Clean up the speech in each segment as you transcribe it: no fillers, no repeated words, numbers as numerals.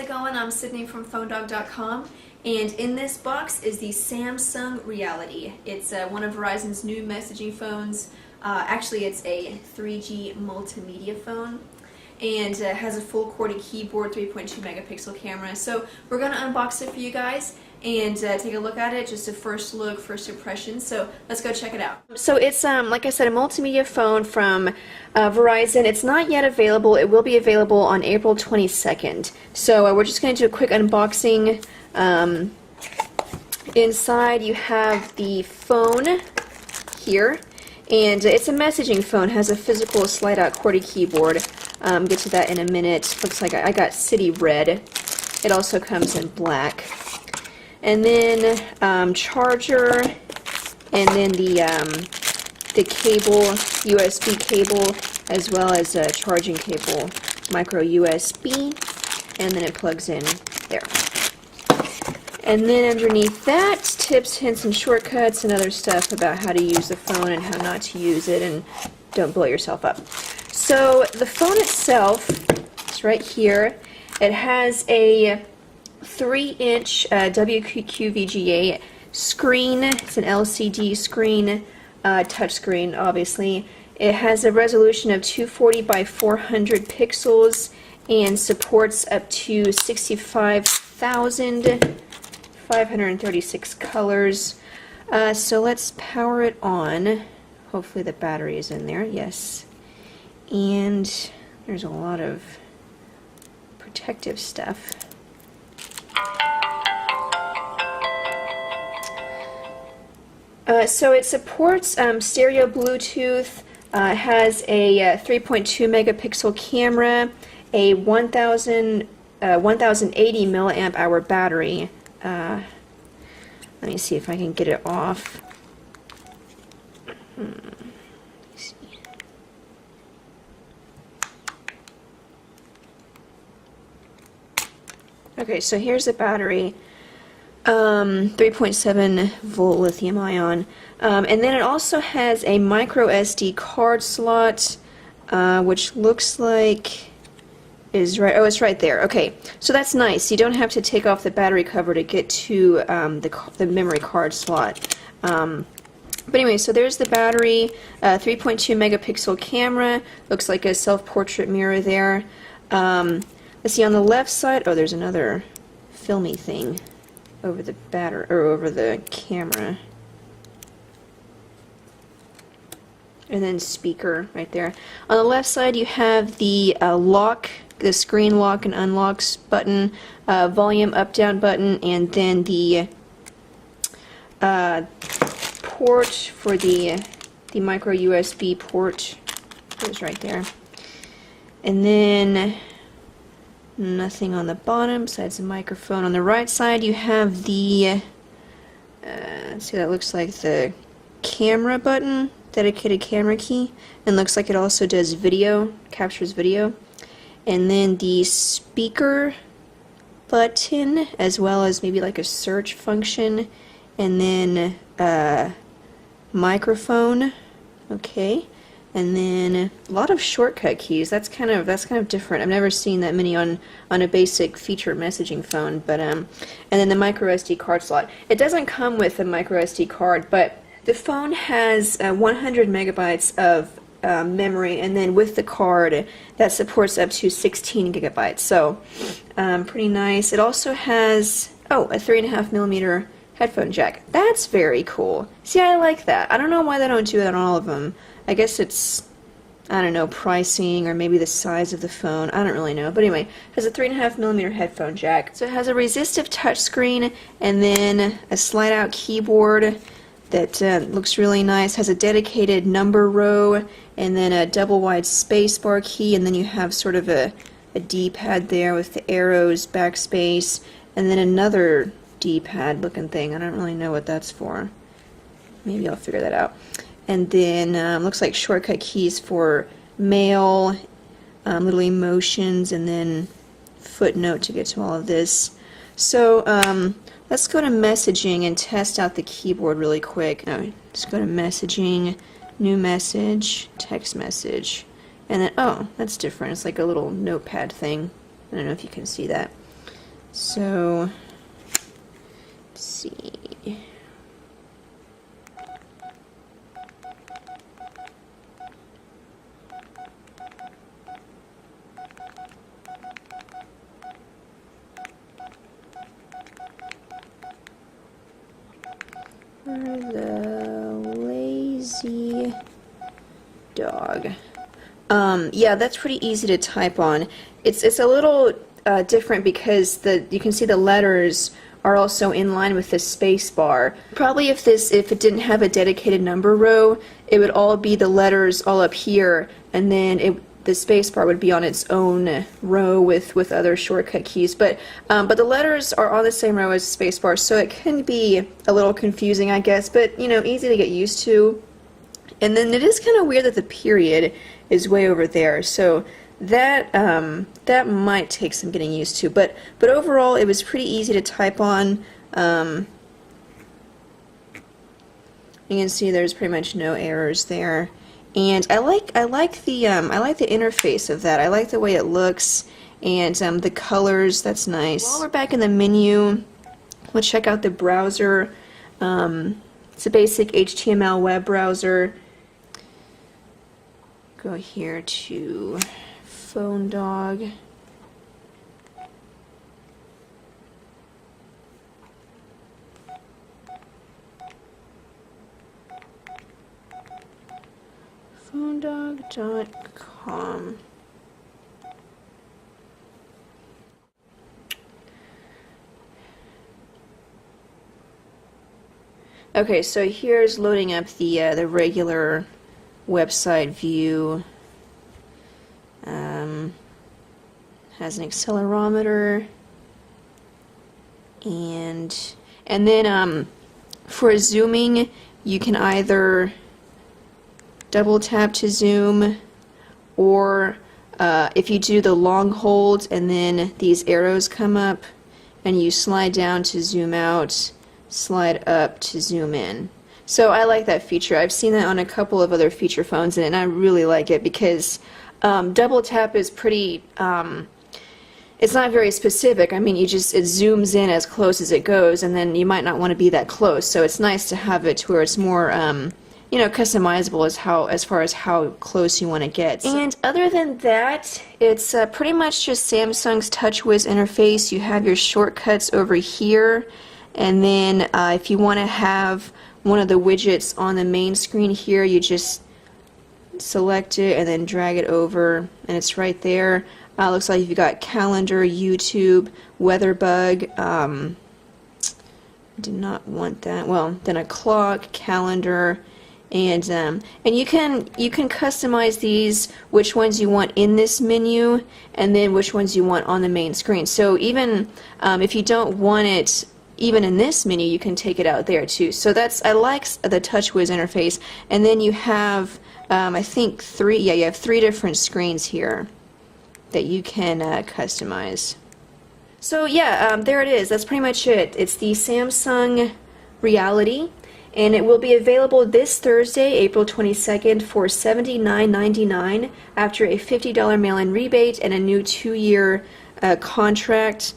it going? I'm Sydney from PhoneDog.com, and in this box is the Samsung Reality. It's one of Verizon's new messaging phones. Actually, it's a 3G multimedia phone, and has a full QWERTY keyboard, 3.2 megapixel camera. So we're going to unbox it for you guys and take a look at it, just a first look, first impression. So let's go check it out. So it's, like I said, a multimedia phone from Verizon. It's not yet available. It will be available on April 22nd. So we're just going to do a quick unboxing. Inside you have the phone here, and it's a messaging phone. It has a physical slide-out QWERTY keyboard. Get to that in a minute. Looks like I got City Red. It also comes in black. And then charger, and then the cable, USB cable, as well as a charging cable, micro USB, and then it plugs in there. And then underneath that, tips, hints, and shortcuts, and other stuff about how to use the phone and how not to use it, and don't blow yourself up. So the phone itself is right here. It has a 3-inch WQVGA screen. It's an LCD screen, touchscreen, obviously. It has a resolution of 240 by 400 pixels and supports up to 65,536 colors. So let's power it on. Hopefully the battery is in there. Yes. And there's a lot of protective stuff. So it supports stereo Bluetooth, has a 3.2 megapixel camera, a 1080 milliamp hour battery. Let me see if I can get it off. Okay, so here's the battery. 3.7 volt lithium ion, and then it also has a micro SD card slot, which looks like is right. Oh, it's right there. Okay, so that's nice. You don't have to take off the battery cover to get to the memory card slot. But anyway, so there's the battery. 3.2 megapixel camera. Looks like a self-portrait mirror there. Let's see on the left side. Oh, there's another filmy thing over the battery, or over the camera. And then speaker right there. On the left side you have the lock, the screen lock and unlocks button, volume up down button, and then the port for the micro USB port is right there. And then nothing on the bottom besides the microphone. On the right side you have the let's see, that looks like the camera button, dedicated camera key, and looks like it also does video, captures video. And then the speaker button, as well as maybe like a search function, and then microphone. Okay. And then a lot of shortcut keys. That's kind of different. I've never seen that many on a basic feature messaging phone. But and then the micro SD card slot. It doesn't come with a micro SD card, but the phone has 100 megabytes of memory, and then with the card that supports up to 16 gigabytes. So pretty nice. It also has a 3.5 millimeter headphone jack. That's very cool. See, I like that. I don't know why they don't do that on all of them. I guess it's, I don't know, pricing or maybe the size of the phone. I don't really know. But anyway, it has a 3.5 millimeter headphone jack. So it has a resistive touchscreen and then a slide-out keyboard that looks really nice. Has a dedicated number row and then a double-wide spacebar key, and then you have sort of a D-pad there with the arrows, backspace, and then another D-pad looking thing. I don't really know what that's for. Maybe I'll figure that out. And then looks like shortcut keys for mail, little emotions, and then footnote to get to all of this. So let's go to messaging and test out the keyboard really quick. No, just go to messaging, new message, text message, and then, oh, that's different. It's like a little notepad thing. I don't know if you can see that. So, let's see. The lazy dog. Yeah, that's pretty easy to type on. It's a little different because you can see the letters are also in line with the space bar. Probably if it didn't have a dedicated number row, it would all be the letters all up here, and then the space bar would be on its own row with other shortcut keys. But the letters are on the same row as the space bar, so it can be a little confusing, I guess, but you know, easy to get used to. And then it is kind of weird that the period is way over there, so that that might take some getting used to. But overall, it was pretty easy to type on. You can see there's pretty much no errors there. And I like the interface of that. I like the way it looks, and the colors. That's nice. While we're back in the menu, we'll check out the browser. It's a basic HTML web browser. Go here to PhoneDog. PhoneDog.com. Okay, so here's loading up the regular website view. Has an accelerometer, and then for zooming, you can either double tap to zoom, or if you do the long hold and then these arrows come up and you slide down to zoom out, slide up to zoom in. So I like that feature. I've seen that on a couple of other feature phones, and I really like it because double tap is pretty it's not very specific. I mean, it zooms in as close as it goes, and then you might not want to be that close, so it's nice to have it to where it's more you know, customizable as far as how close you want to get. And other than that, it's pretty much just Samsung's TouchWiz interface. You have your shortcuts over here, and then if you want to have one of the widgets on the main screen here, you just select it and then drag it over, and it's right there. Looks like you've got calendar, YouTube, WeatherBug. Did not want that. Well, then a clock, calendar, and you can customize these, which ones you want in this menu, and then which ones you want on the main screen. So even if you don't want it even in this menu, you can take it out there too. So I like the TouchWiz interface. And then you have I think you have three different screens here that you can customize. So yeah, there it is. That's pretty much it. It's the Samsung Reality, and it will be available this Thursday, April 22nd for $79.99 after a $50 mail-in rebate and a new 2-year contract.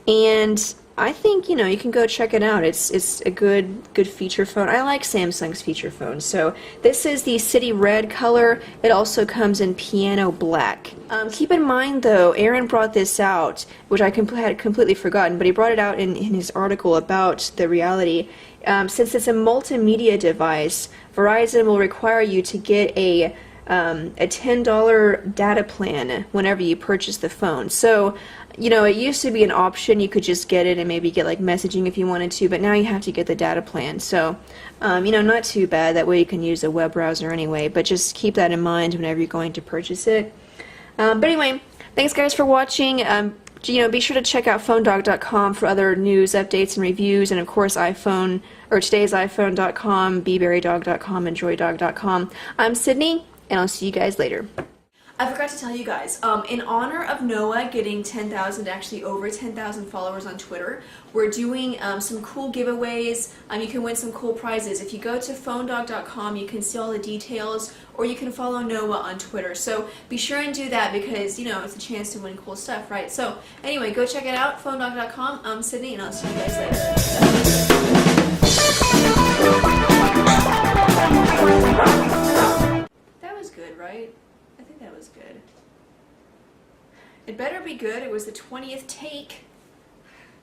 And I think, you know, you can go check it out. It's a good feature phone. I like Samsung's feature phones. So this is the City Red color. It also comes in Piano Black. Keep in mind though, Aaron brought this out, which I had completely forgotten, but he brought it out in his article about the Reality. Since it's a multimedia device, Verizon will require you to get a $10 data plan whenever you purchase the phone. So, you know, it used to be an option. You could just get it and maybe get like messaging if you wanted to, but now you have to get the data plan. So, you know, not too bad. That way you can use a web browser anyway, but just keep that in mind whenever you're going to purchase it. But anyway, thanks guys for watching. You know, be sure to check out PhoneDog.com for other news, updates, and reviews, and of course today'siphone.com, BeBerryDog.com, and JoyDog.com. I'm Sydney, and I'll see you guys later. I forgot to tell you guys, in honor of Noah getting 10,000, actually over 10,000 followers on Twitter, we're doing some cool giveaways. You can win some cool prizes. If you go to phonedog.com, you can see all the details, or you can follow Noah on Twitter. So be sure and do that because, you know, it's a chance to win cool stuff, right? So anyway, go check it out, phonedog.com. I'm Sydney, and I'll see you guys later. That was good, right? I think that was good. It better be good. It was the 20th take.